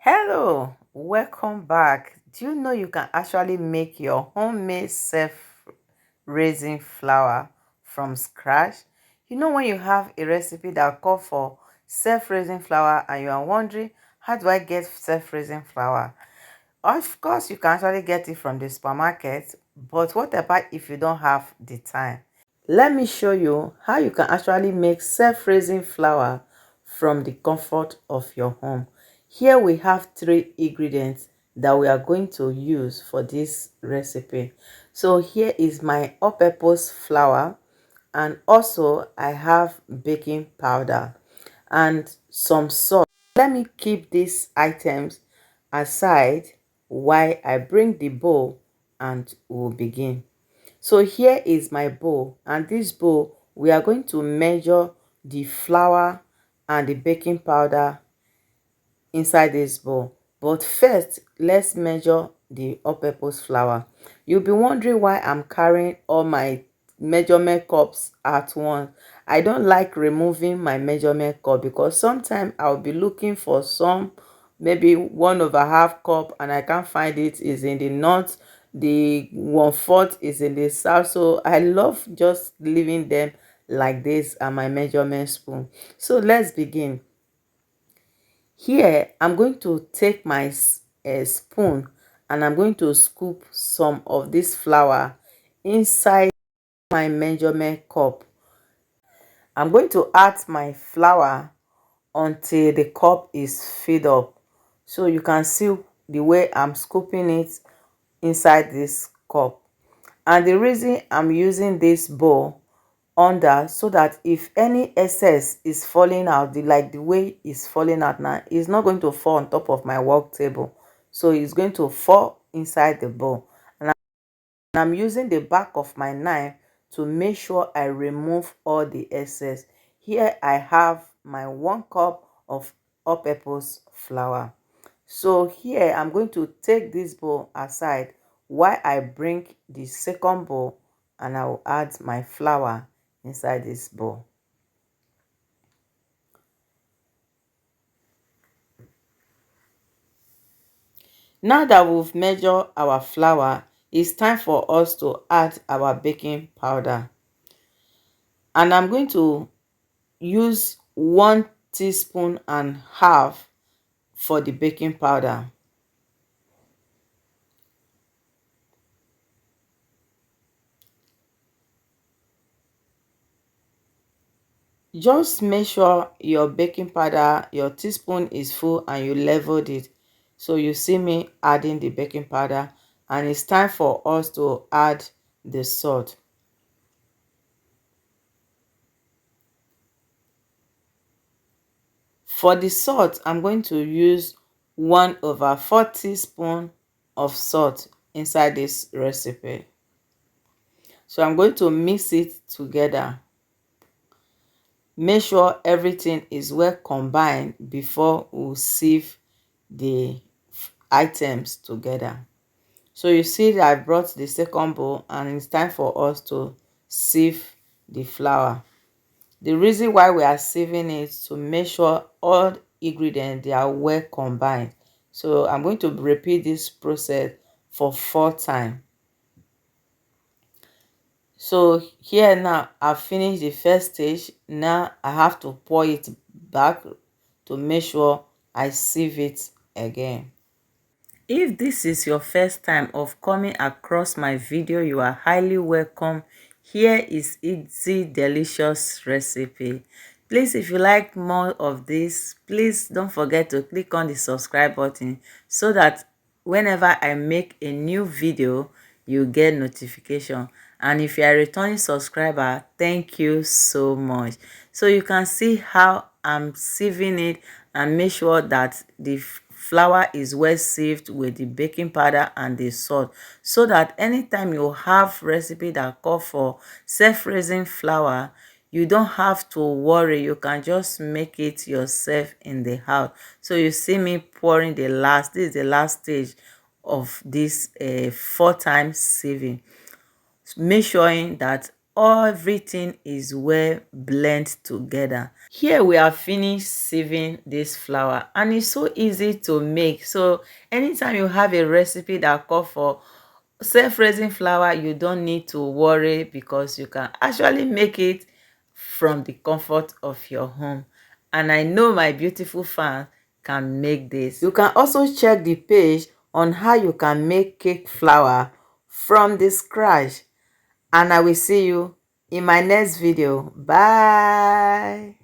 Hello, welcome back. Do you know you can actually make your homemade self-raising flour from scratch? You know when you have a recipe that calls for self-raising flour and you are wondering, how do I get self-raising flour? Of course, you can actually get it from the supermarket, but what about if you don't have the time? Let me show you how you can actually make self-raising flour from the comfort of your home. Here we have three ingredients that we are going to use for this recipe. So here is my all-purpose flour, and also I have baking powder and some salt. Let me keep these items aside while I bring the bowl and we'll begin. So here is my bowl, and this bowl we are going to measure the flour and the baking powder inside this bowl. But first, let's measure the all-purpose flour. You'll be wondering why I'm carrying all my measurement cups at once. I don't like removing my measurement cup because sometimes I'll be looking for some, maybe 1/2 cup, and I can't find it. Is in the north, the 1/4 is in the south. So I love just leaving them like this and my measurement spoon. So let's begin. Here, I'm going to take my spoon and I'm going to scoop some of this flour inside my measurement cup. I'm going to add my flour until the cup is filled up. So you can see the way I'm scooping it inside this cup. And the reason I'm using this bowl under, so that if any excess is falling out, like the way it's falling out now, it's not going to fall on top of my work table. So it's going to fall inside the bowl. And I'm using the back of my knife to make sure I remove all the excess. Here I have my 1 cup of all-purpose flour. So here I'm going to take this bowl aside while I bring the second bowl and I will add my flour inside this bowl. Now that we've measured our flour, it's time for us to add our baking powder. And I'm going to use 1.5 teaspoons for the baking powder. Just make sure your baking powder, your teaspoon is full and you leveled it. So you see me adding the baking powder, and it's time for us to add the salt. For the salt, I'm going to use 1/4 teaspoon of salt inside this recipe. So I'm going to mix it together. Make sure everything is well combined before we sieve the items together. So you see that I brought the second bowl and it's time for us to sieve the flour. The reason why we are sieving it is to make sure all ingredients they are well combined. So I'm going to repeat this process for 4 times. So here now I've finished the first stage. Now I have to pour it back to make sure I sieve it again. If this is your first time of coming across my video, you are highly welcome. Here is easy delicious recipe. Please, if you like more of this, please don't forget to click on the subscribe button so that whenever I make a new video, you get notification. And if you are a returning subscriber, thank you so much. So you can see how I'm sieving it and make sure that the flour is well sieved with the baking powder and the salt, so that anytime you have recipe that call for self-raising flour, you don't have to worry. You can just make it yourself in the house. So you see me pouring this is the last stage of this 4 times sieving. Make sure that everything is well blend together. Here we are finished sieving this flour, and it's so easy to make. So anytime you have a recipe that call for self-raising flour, you don't need to worry, because you can actually make it from the comfort of your home. And I know my beautiful fan can make this. You can also check the page on how you can make cake flour from the scratch. And I will see you in my next video. Bye.